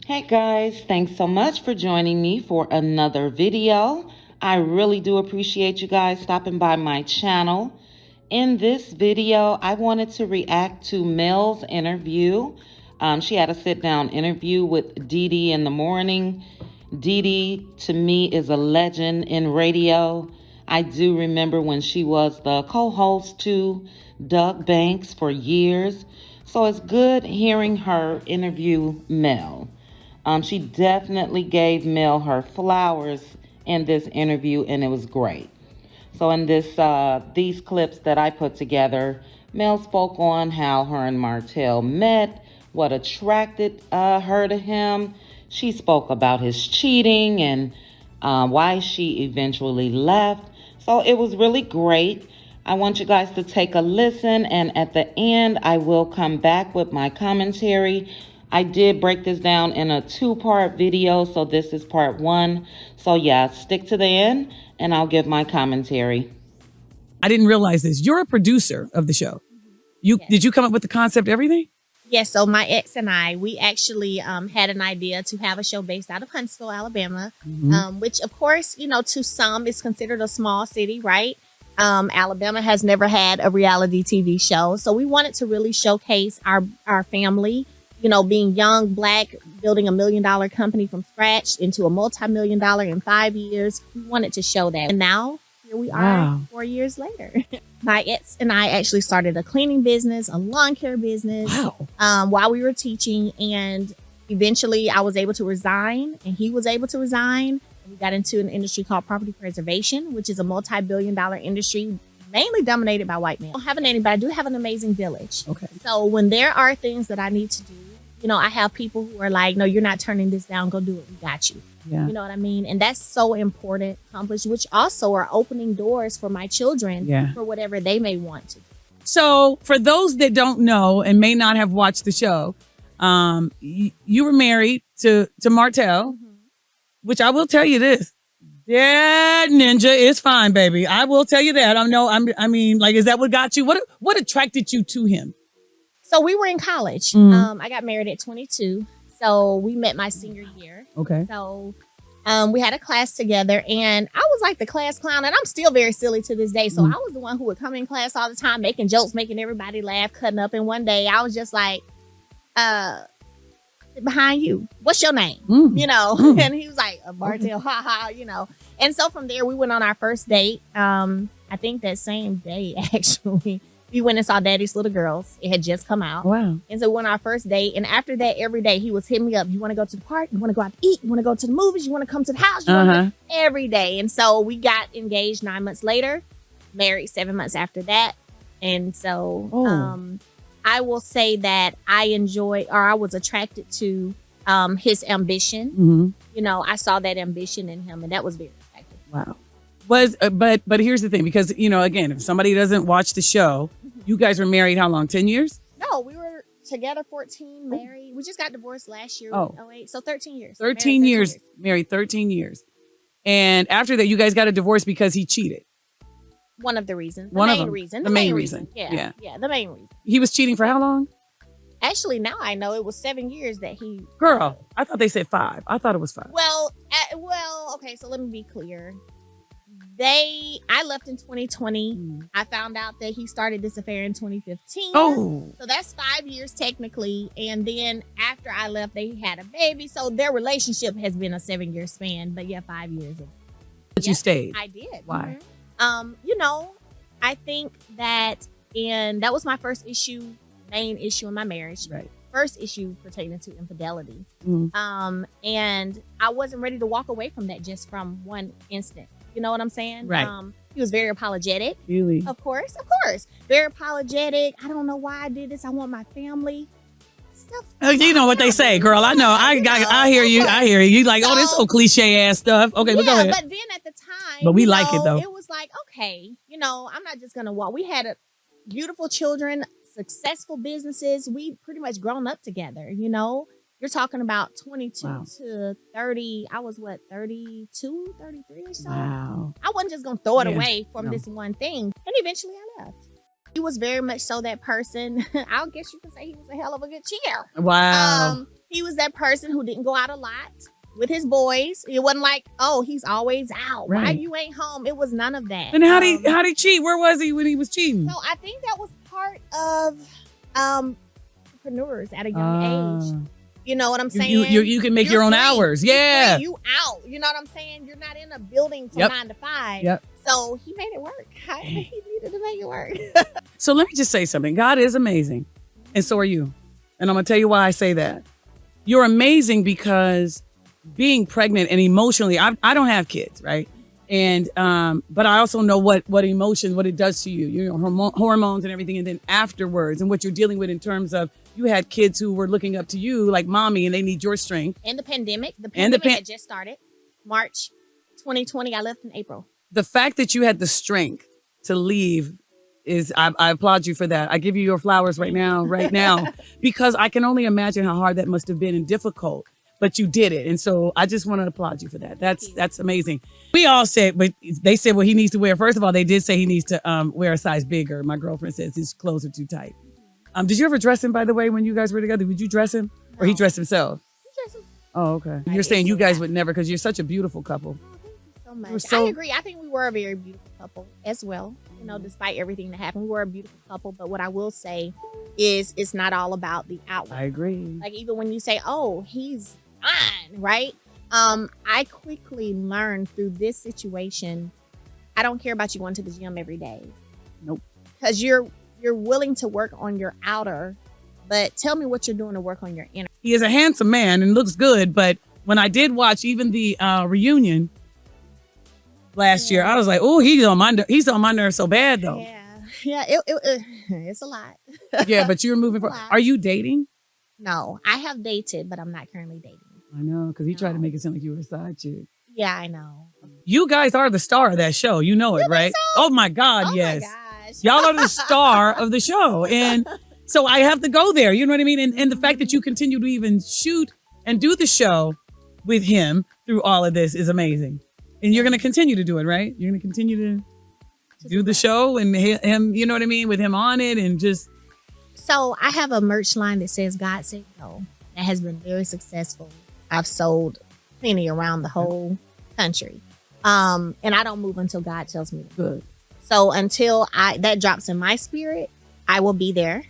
Hey guys, thanks so much for joining me for another video. I really do appreciate you guys stopping by my channel. In this video, I wanted to react to Mel's interview. She had a sit-down interview with DeeDee in the morning. DeeDee, to me, is a legend in radio. I do remember when she was the co-host to Doug Banks for years. So it's good hearing her interview Mel. She definitely gave Mel her flowers in this interview, and it was great. So in these clips that I put together, Mel spoke on how her and Martell met, what attracted her to him. She spoke about his cheating and why she eventually left. So it was really great. I want you guys to take a listen, and at the end, I will come back with my commentary. I did break this down in a two-part video, so this is part one. So yeah, stick to the end, and I'll give my commentary. I didn't realize this. You're a producer of the show. Did you come up with the concept, everything? Yes, so my ex and I, we actually had an idea to have a show based out of Huntsville, Alabama, which, of course, you know, to some is considered a small city, right? Alabama has never had a reality TV show. So we wanted to really showcase our family, you know, being young, Black, building $1 million company from scratch into a multi-million dollar in 5 years. We wanted to show that. And now here we are 4 years later. My ex and I actually started a cleaning business, a lawn care business while we were teaching. And eventually I was able to resign and he was able to resign. We got into an industry called property preservation, which is a multi-billion dollar industry mainly dominated by white men. I don't have a nanny, but I do have an amazing village. Okay. So when there are things that I need to do, you know, I have people who are like, no, you're not turning this down. Go do it. We got you. Yeah. You know what I mean? And that's so important, accomplished, which also are opening doors for my children for whatever they may want to do. So for those that don't know and may not have watched the show, you were married to Martell, which I will tell you this. That ninja is fine, baby. I will tell you that. I mean, like, is that what got you? What attracted you to him? So we were in college. I got married at 22. So we met my senior year. Okay. So we had a class together and I was like the class clown, and I'm still very silly to this day. So I was the one who would come in class all the time, making jokes, making everybody laugh, cutting up. And one day I was just like, behind you, what's your name? You know? And he was like, Martell, ha ha, you know. And so from there we went on our first date. I think that same day, actually. We went and saw Daddy's Little Girls. It had just come out. Wow. And so we went on our first date. And after that, every day he was hitting me up. You want to go to the park? You want to go out to eat? You want to go to the movies? You want to come to the house? Every day. And so we got engaged 9 months later, married 7 months after that. And so I will say that I was attracted to his ambition. You know, I saw that ambition in him, and that was very attractive. Wow. But here's the thing, because, you know, again, if somebody doesn't watch the show, you guys were married how long? 10 years? No, we were together 14, married. We just got divorced last year. 08, so 13 years. 13 years. Married 13 years. And after that, you guys got a divorce because he cheated. One of the reasons. The main reason. Yeah, the main reason. He was cheating for how long? Actually, now I know it was 7 years that he... Girl, I thought they said 5. I thought it was 5. Well, okay, so let me be clear. I left in 2020. I found out that he started this affair in 2015. Oh. So that's 5 years technically. And then after I left, they had a baby. So their relationship has been a 7-year span. But yeah, 5 years. But you stayed. I did. Why? You know, I think that, and that was my first main issue in my marriage. Right. First issue pertaining to infidelity. And I wasn't ready to walk away from that just from one instant. You know what I'm saying? Right. He was very apologetic. Really? Of course. Very apologetic. I don't know why I did this. I want my family. Stuff. You know what they say, girl. I know. I hear you. I hear you. You like, this so cliche ass stuff. Okay, but go ahead. But then at the time, but we like it though. It was like, okay, you know, I'm not just gonna walk. We had beautiful children, successful businesses. We pretty much grown up together. You know. You're talking about 22 to 30. I was 32, 33 or so. Wow. I wasn't just going to throw it away from this one thing. And eventually I left. He was very much so that person. I guess you could say he was a hell of a good cheater. Wow. He was that person who didn't go out a lot with his boys. It wasn't like, oh, he's always out. Why Right. you ain't home? It was none of that. And how'd he cheat? Where was he when he was cheating? So I think that was part of entrepreneurs at a young age. You know what I'm saying? You can make your own free. hours. You're Yeah. free. You out. You know what I'm saying? You're not in a building from Yep. 9 to 5. Yep. So he made it work. He needed to make it work. So let me just say something. God is amazing. And so are you. And I'm going to tell you why I say that. You're amazing because being pregnant and emotionally, I don't have kids, right? And but I also know what it does to you, you know, hormones and everything, and then afterwards, and what you're dealing with in terms of you had kids who were looking up to you like mommy, and they need your strength. And the pandemic had just started. March 2020. I left in April. The fact that you had the strength to leave is I applaud you for that. I give you your flowers right now, because I can only imagine how hard that must have been and difficult. But you did it. And so I just want to applaud you for that. That's amazing. We all said, but they said, well, he needs to wear, first of all, they did say he needs to wear a size bigger. My girlfriend says his clothes are too tight. Did you ever dress him, by the way, when you guys were together? Would you dress him? No. Or he dressed himself? He dressed himself. Oh, okay. You're saying you guys would never, because you're such a beautiful couple. Oh, thank you so much. I agree. I think we were a very beautiful couple as well. You know, despite everything that happened, we were a beautiful couple. But what I will say is it's not all about the outward. I agree. Like even when you say, oh, he's fine, right? I quickly learned through this situation, I don't care about you going to the gym every day. Nope. Because you're willing to work on your outer, but tell me what you're doing to work on your inner. He is a handsome man and looks good, but when I did watch even the reunion last year, I was like, oh, he's on my nerves so bad though. Yeah, it's a lot. Yeah, but you're moving forward. Are you dating? No, I have dated, but I'm not currently dating. I know, because he tried to make it sound like you were a side chick. Yeah, I know. You guys are the star of that show. You know it, You right? think so? Oh my God, yes. Oh my gosh. Y'all are the star of the show. And so I have to go there. You know what I mean? And the fact that you continue to even shoot and do the show with him through all of this is amazing. And you're going to continue to do it, right? You're going to continue to do the show and him, you know what I mean? With him on it and just. So I have a merch line that says God Said No that has been very successful. I've sold plenty around the whole country. And I don't move until God tells me to. Good. So until that drops in my spirit, I will be there.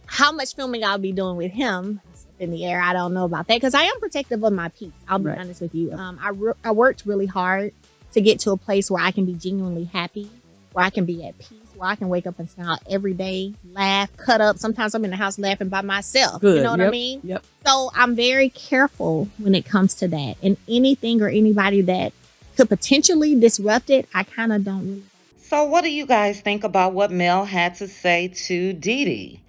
How much filming I'll be doing with him in the air, I don't know about that because I am protective of my peace. I'll be honest with you. I worked really hard to get to a place where I can be genuinely happy, where I can be at peace, where I can wake up and smile every day, laugh, cut up. Sometimes I'm in the house laughing by myself. Good. You know what I mean? Yep. So I'm very careful when it comes to that. And anything or anybody that could potentially disrupt it, I kind of don't really. So what do you guys think about what Mel had to say to DeeDee?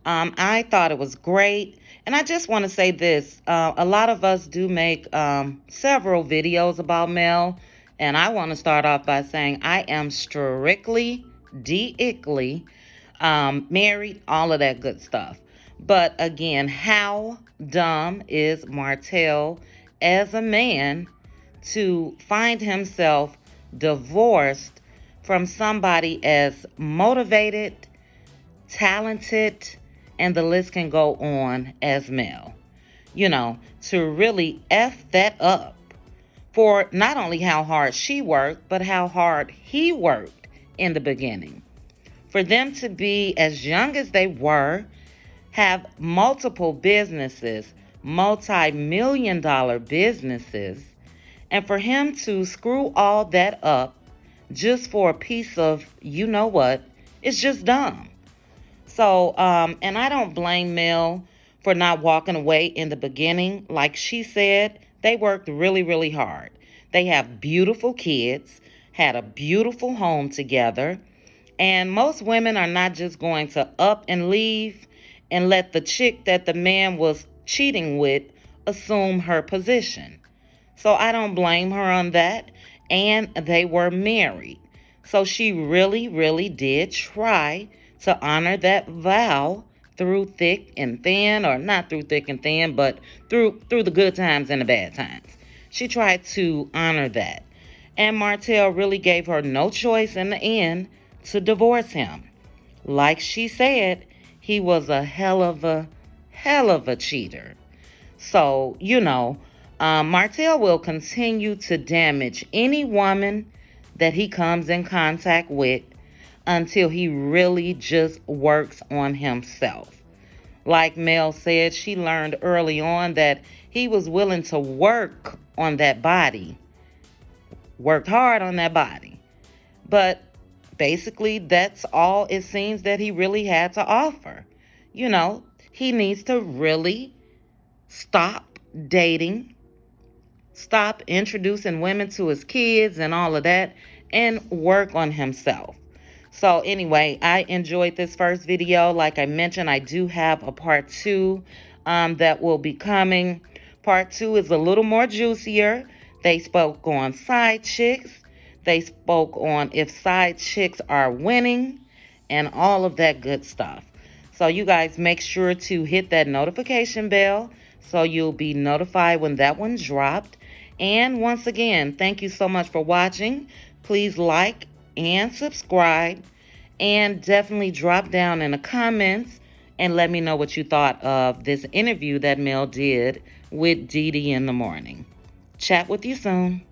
I thought it was great. And I just want to say this. A lot of us do make several videos about Mel. And I want to start off by saying I am strictly D-ickly, married, all of that good stuff. But again, how dumb is Martell as a man to find himself divorced from somebody as motivated, talented, and the list can go on as Mel. You know, to really F that up for not only how hard she worked, but how hard he worked in the beginning. For them to be as young as they were, have multiple businesses, multi-million-dollar businesses, and for him to screw all that up just for a piece of you know what, it's just dumb. So, and I don't blame Mel for not walking away in the beginning. Like she said, they worked really, really hard. They have beautiful kids, had a beautiful home together, and most women are not just going to up and leave and let the chick that the man was cheating with assume her position. So I don't blame her on that. And they were married. So she really, really did try to honor that vow through thick and thin, or not through thick and thin, but through the good times and the bad times. She tried to honor that. And Martell really gave her no choice in the end to divorce him. Like she said, he was a hell of a cheater. So, Martell will continue to damage any woman that he comes in contact with until he really just works on himself. Like Mel said, she learned early on that he was willing to work on that body, worked hard on that body. But basically, that's all it seems that he really had to offer. He needs to really stop dating, stop introducing women to his kids and all of that, and work on himself. So anyway, I enjoyed this first video. Like I mentioned, I do have a part 2 that will be coming. Part 2 is a little more juicier. They spoke on side chicks. They spoke on if side chicks are winning and all of that good stuff. So you guys make sure to hit that notification bell so you'll be notified when that one dropped. And once again, thank you so much for watching. Please like and subscribe, and definitely drop down in the comments and let me know what you thought of this interview that Mel did with DeeDee in the morning. Chat with you soon.